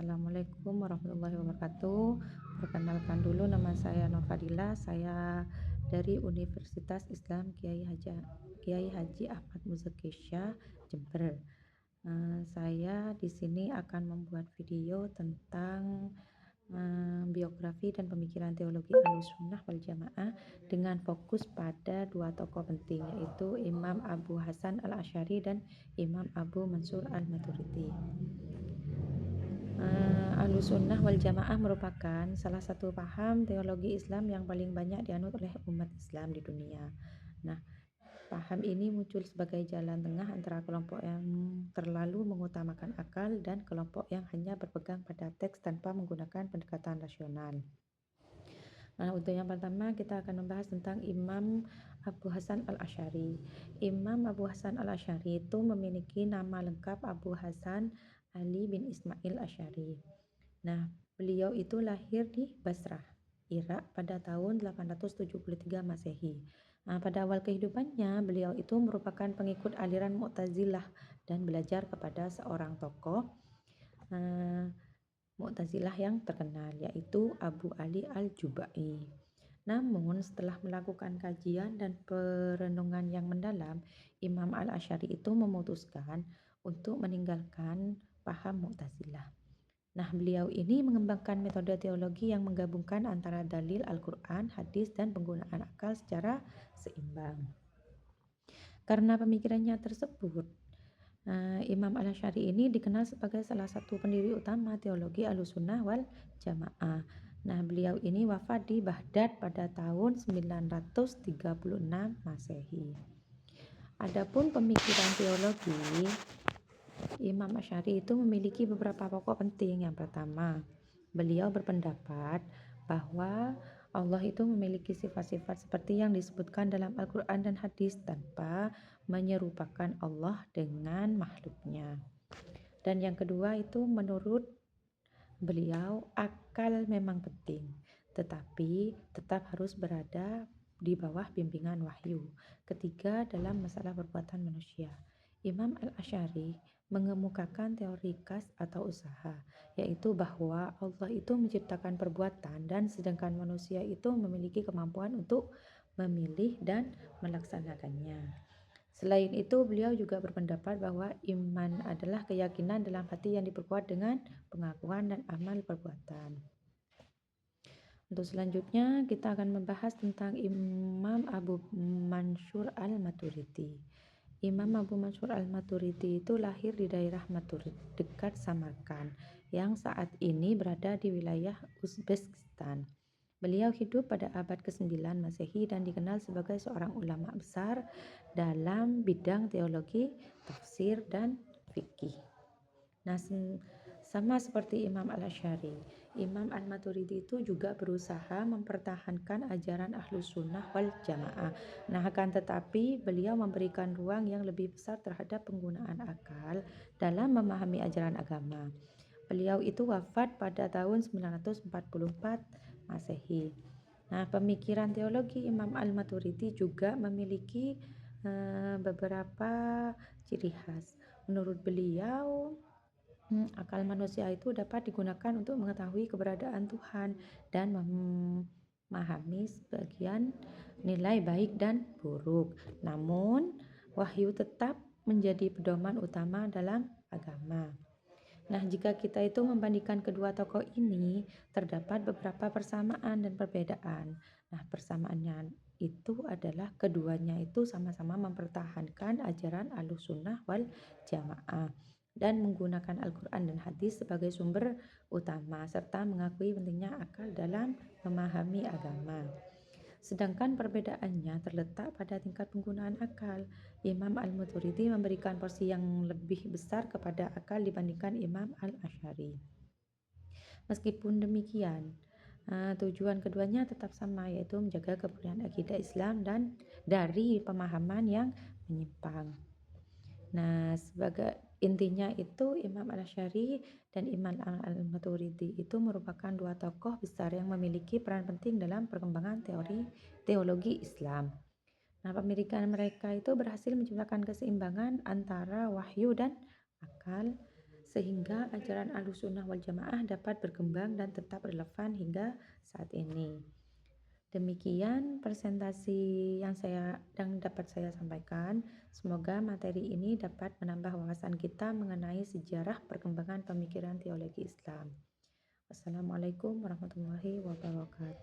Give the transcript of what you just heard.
Assalamualaikum warahmatullahi wabarakatuh. Perkenalkan dulu, nama saya Nur Fadila. Saya dari Universitas Islam Kiai Haji Ahmad Muzaki Syah, Jember. Saya di sini akan membuat video tentang biografi dan pemikiran teologi Ahlussunnah wal Jamaah dengan fokus pada dua tokoh penting, yaitu Imam Abu Hasan Al-Asy'ari dan Imam Abu Mansur Al-Maturidi. Ahlussunnah wal Jamaah merupakan salah satu paham teologi Islam yang paling banyak dianut oleh umat Islam di dunia. Nah, paham ini muncul sebagai jalan tengah antara kelompok yang terlalu mengutamakan akal dan kelompok yang hanya berpegang pada teks tanpa menggunakan pendekatan rasional. Nah, untuk yang pertama kita akan membahas tentang Imam Abu Hasan Al-Asy'ari. Imam Abu Hasan Al-Asy'ari itu memiliki nama lengkap Abu Hasan Ali bin Ismail Asy'ari. Nah, beliau itu lahir di Basrah, Irak pada tahun 873 Masehi. Nah, pada awal kehidupannya, beliau itu merupakan pengikut aliran Mu'tazilah dan belajar kepada seorang tokoh Mu'tazilah yang terkenal, yaitu Abu Ali Al-Jubai. Namun, setelah melakukan kajian dan perenungan yang mendalam, Imam Al-Asy'ari itu memutuskan untuk meninggalkan paham Mu'tazilah. Nah, beliau ini mengembangkan metode teologi yang menggabungkan antara dalil Al-Quran, hadis, dan penggunaan akal secara seimbang. Karena pemikirannya tersebut, Imam Al-Asy'ari ini dikenal sebagai salah satu pendiri utama teologi Ahlussunnah wal Jamaah. Nah, beliau ini wafat di Baghdad pada tahun 936 Masehi. Adapun pemikiran teologi, Imam Asy'ari itu memiliki beberapa pokok penting. Yang pertama, beliau berpendapat bahwa Allah itu memiliki sifat-sifat seperti yang disebutkan dalam Al-Quran dan hadis tanpa menyerupakan Allah dengan makhluknya. Dan yang kedua itu, menurut beliau, akal memang penting, tetapi tetap harus berada di bawah bimbingan wahyu. Ketiga, dalam masalah perbuatan manusia, Imam Al-Asy'ari mengemukakan teori kas atau usaha, yaitu bahwa Allah itu menciptakan perbuatan dan sedangkan manusia itu memiliki kemampuan untuk memilih dan melaksanakannya. Selain itu, beliau juga berpendapat bahwa iman adalah keyakinan dalam hati yang diperkuat dengan pengakuan dan amal perbuatan. Untuk selanjutnya, kita akan membahas tentang Imam Abu Mansur Al-Maturidi. Imam Abu Mansur Al-Maturidi itu lahir di daerah Maturid, dekat Samarkand, yang saat ini berada di wilayah Uzbekistan. Beliau hidup pada abad ke-9 Masehi dan dikenal sebagai seorang ulama besar dalam bidang teologi, tafsir, dan fikih. Nah, sama seperti Imam Al-Asy'ari, Imam Al-Maturidi itu juga berusaha mempertahankan ajaran Ahlussunnah wal Jamaah. Nah, akan tetapi beliau memberikan ruang yang lebih besar terhadap penggunaan akal dalam memahami ajaran agama. Beliau itu wafat pada tahun 944 Masehi. Nah, pemikiran teologi Imam Al-Maturidi juga memiliki beberapa ciri khas. Menurut beliau, akal manusia itu dapat digunakan untuk mengetahui keberadaan Tuhan dan memahami sebagian nilai baik dan buruk. Namun, wahyu tetap menjadi pedoman utama dalam agama. Nah, jika kita itu membandingkan kedua tokoh ini, terdapat beberapa persamaan dan perbedaan. Nah, persamaannya itu adalah keduanya itu sama-sama mempertahankan ajaran Ahlussunnah wal Jamaah dan menggunakan Al-Quran dan hadis sebagai sumber utama, serta mengakui pentingnya akal dalam memahami agama. Sedangkan perbedaannya terletak pada tingkat penggunaan akal. Imam Al-Maturidi memberikan porsi yang lebih besar kepada akal dibandingkan Imam Al-Asy'ari. Meskipun demikian, tujuan keduanya tetap sama, yaitu menjaga kemurnian akidah Islam dan dari pemahaman yang menyimpang. Nah, sebagai intinya itu, Imam Al-Asy'ari dan Imam Al-Maturidi itu merupakan dua tokoh besar yang memiliki peran penting dalam perkembangan teologi Islam. Nah, pemikiran mereka itu berhasil menciptakan keseimbangan antara wahyu dan akal, sehingga ajaran Ahlussunnah wal Jamaah dapat berkembang dan tetap relevan hingga saat ini. Demikian presentasi yang dapat saya sampaikan. Semoga materi ini dapat menambah wawasan kita mengenai sejarah perkembangan pemikiran teologi Islam. Wassalamualaikum warahmatullahi wabarakatuh.